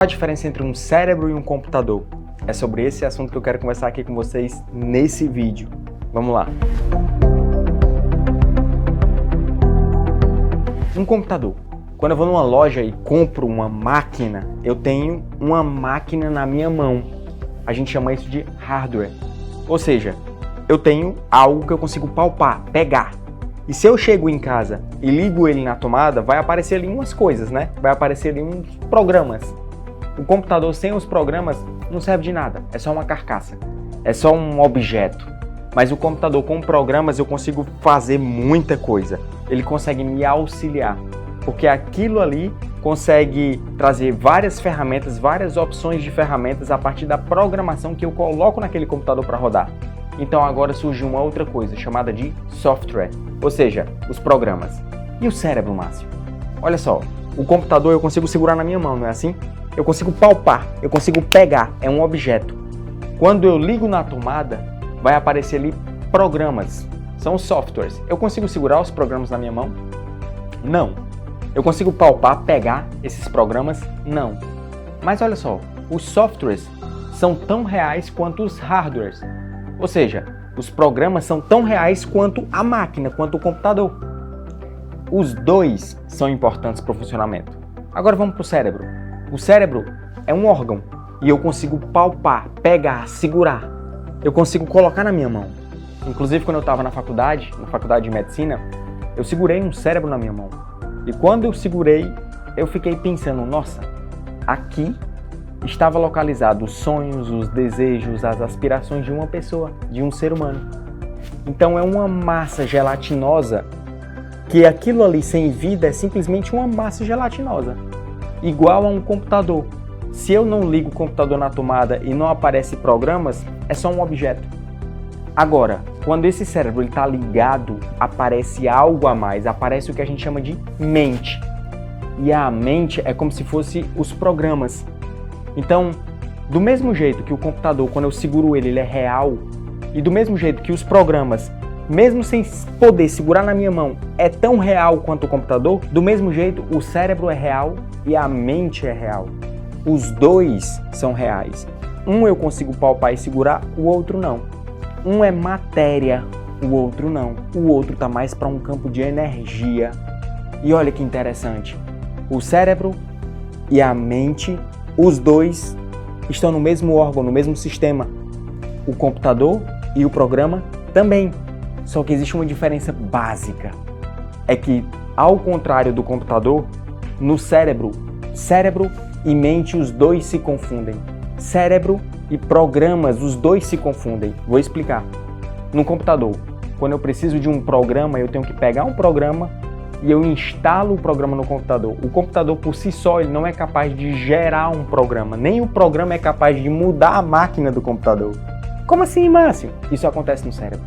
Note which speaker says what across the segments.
Speaker 1: A diferença entre um cérebro e um computador? É sobre esse assunto que eu quero conversar aqui com vocês nesse vídeo. Vamos lá. Um computador. Quando eu vou numa loja e compro uma máquina, eu tenho uma máquina na minha mão. A gente chama isso de hardware. Ou seja, eu tenho algo que eu consigo palpar, pegar. E se eu chego em casa e ligo ele na tomada, vai aparecer ali umas coisas, né? Vai aparecer ali uns programas. O computador sem os programas não serve de nada, é só uma carcaça, é só um objeto. Mas o computador com programas eu consigo fazer muita coisa, ele consegue me auxiliar, porque aquilo ali consegue trazer várias ferramentas, várias opções de ferramentas a partir da programação que eu coloco naquele computador para rodar. Então agora surgiu uma outra coisa chamada de software, ou seja, os programas. E o cérebro, Márcio? Olha só, o computador eu consigo segurar na minha mão, não é assim? Eu consigo palpar, eu consigo pegar, é um objeto. Quando eu ligo na tomada, vai aparecer ali programas, são softwares. Eu consigo segurar os programas na minha mão? Não. Eu consigo palpar, pegar esses programas? Não. Mas olha só, os softwares são tão reais quanto os hardwares. Ou seja, os programas são tão reais quanto a máquina, quanto o computador. Os dois são importantes para o funcionamento. Agora vamos para o cérebro. O cérebro é um órgão e eu consigo palpar, pegar, segurar. Eu consigo colocar na minha mão. Inclusive, quando eu estava na faculdade de medicina, eu segurei um cérebro na minha mão. E quando eu segurei, eu fiquei pensando, nossa, aqui estava localizado os sonhos, os desejos, as aspirações de uma pessoa, de um ser humano. Então é uma massa gelatinosa que aquilo ali sem vida é simplesmente uma massa gelatinosa. Igual a um computador. Se eu não ligo o computador na tomada e não aparece programas, é só um objeto. Agora, quando esse cérebro está ligado, aparece algo a mais, aparece o que a gente chama de mente. E a mente é como se fosse os programas. Então, do mesmo jeito que o computador, quando eu seguro ele é real, e do mesmo jeito que os programas, mesmo sem poder segurar na minha mão, é tão real quanto o computador, do mesmo jeito o cérebro é real e a mente é real. Os dois são reais. Um eu consigo palpar e segurar, o outro não. Um é matéria, o outro não. O outro está mais para um campo de energia. E olha que interessante. O cérebro e a mente, os dois estão no mesmo órgão, no mesmo sistema. O computador e o programa também. Só que existe uma diferença básica. É que, ao contrário do computador, no cérebro e mente, os dois se confundem. Cérebro e programas, os dois se confundem. Vou explicar. No computador, quando eu preciso de um programa, eu tenho que pegar um programa e eu instalo o programa no computador. O computador, por si só, ele não é capaz de gerar um programa. Nem o programa é capaz de mudar a máquina do computador. Como assim, Márcio? Isso acontece no cérebro.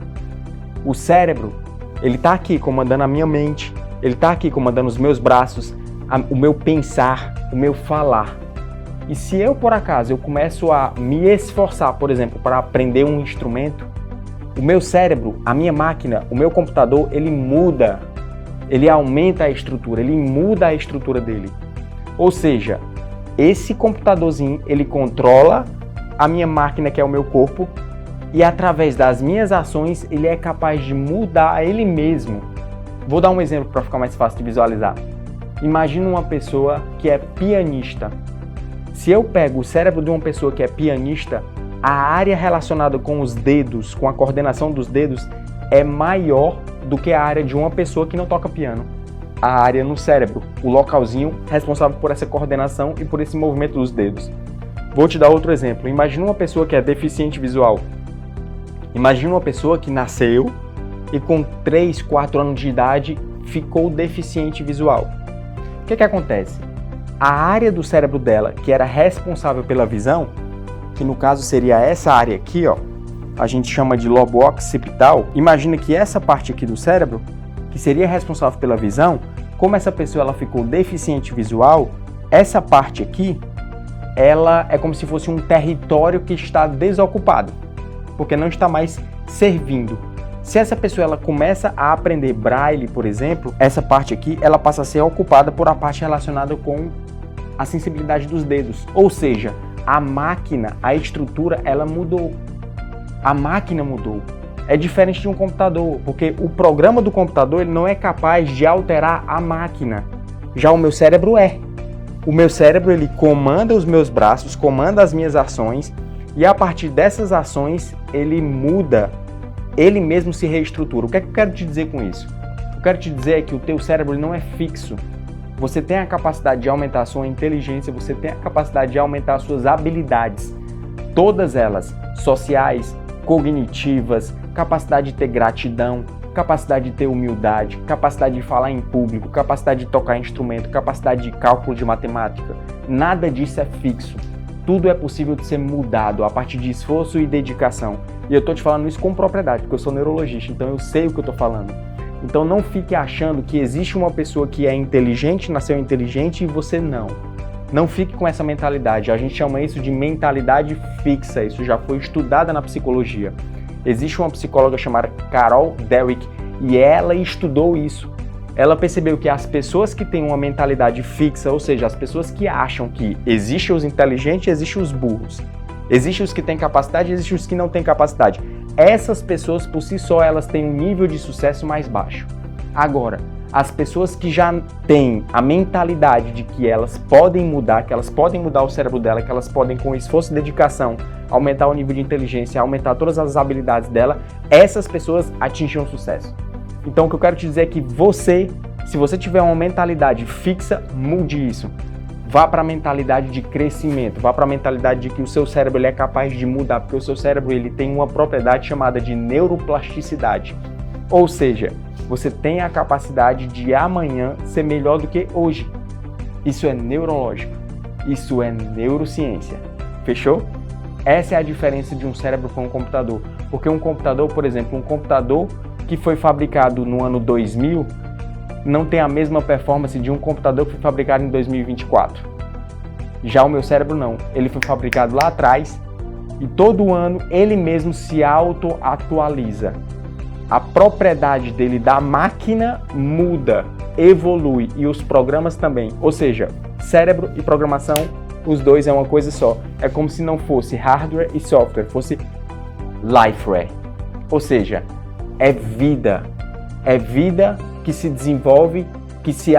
Speaker 1: O cérebro, ele está aqui comandando a minha mente, ele está aqui comandando os meus braços, o meu pensar, o meu falar. E se eu, por acaso, eu começo a me esforçar, por exemplo, para aprender um instrumento, o meu cérebro, a minha máquina, o meu computador, ele muda, ele aumenta a estrutura, ele muda a estrutura dele. Ou seja, esse computadorzinho, ele controla a minha máquina, que é o meu corpo, e através das minhas ações, ele é capaz de mudar ele mesmo. Vou dar um exemplo para ficar mais fácil de visualizar. Imagina uma pessoa que é pianista. Se eu pego o cérebro de uma pessoa que é pianista, a área relacionada com os dedos, com a coordenação dos dedos, é maior do que a área de uma pessoa que não toca piano. A área no cérebro, o localzinho responsável por essa coordenação e por esse movimento dos dedos. Vou te dar outro exemplo. Imagina uma pessoa que é deficiente visual. Imagina uma pessoa que nasceu e com 3, 4 anos de idade ficou deficiente visual. O que acontece? A área do cérebro dela, que era responsável pela visão, que no caso seria essa área aqui, ó, a gente chama de lobo occipital. Imagina que essa parte aqui do cérebro, que seria responsável pela visão, como essa pessoa ela ficou deficiente visual, essa parte aqui, ela é como se fosse um território que está desocupado, porque não está mais servindo. Se essa pessoa ela começa a aprender braille, por exemplo, essa parte aqui ela passa a ser ocupada por a parte relacionada com a sensibilidade dos dedos. Ou seja, a máquina, a estrutura, ela mudou. A máquina mudou. É diferente de um computador, porque o programa do computador ele não é capaz de alterar a máquina. Já o meu cérebro é. O meu cérebro ele comanda os meus braços, comanda as minhas ações e a partir dessas ações ele muda, ele mesmo se reestrutura. O que é que eu quero te dizer com isso? Eu quero te dizer que o teu cérebro ele não é fixo. Você tem a capacidade de aumentar a sua inteligência, você tem a capacidade de aumentar as suas habilidades, todas elas, sociais, cognitivas, capacidade de ter gratidão, capacidade de ter humildade, capacidade de falar em público, capacidade de tocar instrumento, capacidade de cálculo de matemática. Nada disso é fixo. Tudo é possível de ser mudado a partir de esforço e dedicação. E eu estou te falando isso com propriedade, porque eu sou neurologista, então eu sei o que eu estou falando. Então não fique achando que existe uma pessoa que é inteligente, nasceu inteligente e você não. Não fique com essa mentalidade. A gente chama isso de mentalidade fixa. Isso já foi estudado na psicologia. Existe uma psicóloga chamada Carol Dweck e ela estudou isso. Ela percebeu que as pessoas que têm uma mentalidade fixa, ou seja, as pessoas que acham que existem os inteligentes e existem os burros, existem os que têm capacidade e existem os que não têm capacidade. Essas pessoas, por si só, elas têm um nível de sucesso mais baixo. Agora, as pessoas que já têm a mentalidade de que elas podem mudar, que elas podem mudar o cérebro dela, que elas podem, com esforço e dedicação, aumentar o nível de inteligência, aumentar todas as habilidades dela, essas pessoas atingem o sucesso. Então, o que eu quero te dizer é que você, se você tiver uma mentalidade fixa, mude isso. Vá para a mentalidade de crescimento, vá para a mentalidade de que o seu cérebro ele é capaz de mudar, porque o seu cérebro ele tem uma propriedade chamada de neuroplasticidade. Ou seja, você tem a capacidade de amanhã ser melhor do que hoje. Isso é neurológico, isso é neurociência. Fechou? Essa é a diferença de um cérebro para um computador. Porque um computador, por exemplo, um computador que foi fabricado no ano 2000 não tem a mesma performance de um computador que foi fabricado em 2024. Já o meu cérebro não. Ele foi fabricado lá atrás e todo ano ele mesmo se auto-atualiza. A propriedade dele da máquina muda, evolui e os programas também. Ou seja, cérebro e programação, os dois é uma coisa só. É como se não fosse hardware e software, fosse lifeware. Ou seja, é vida que se desenvolve, que se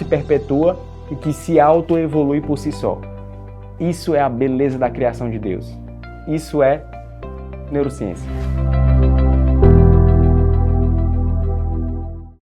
Speaker 1: perpetua e que se auto-evolui por si só. Isso é a beleza da criação de Deus. Isso é neurociência.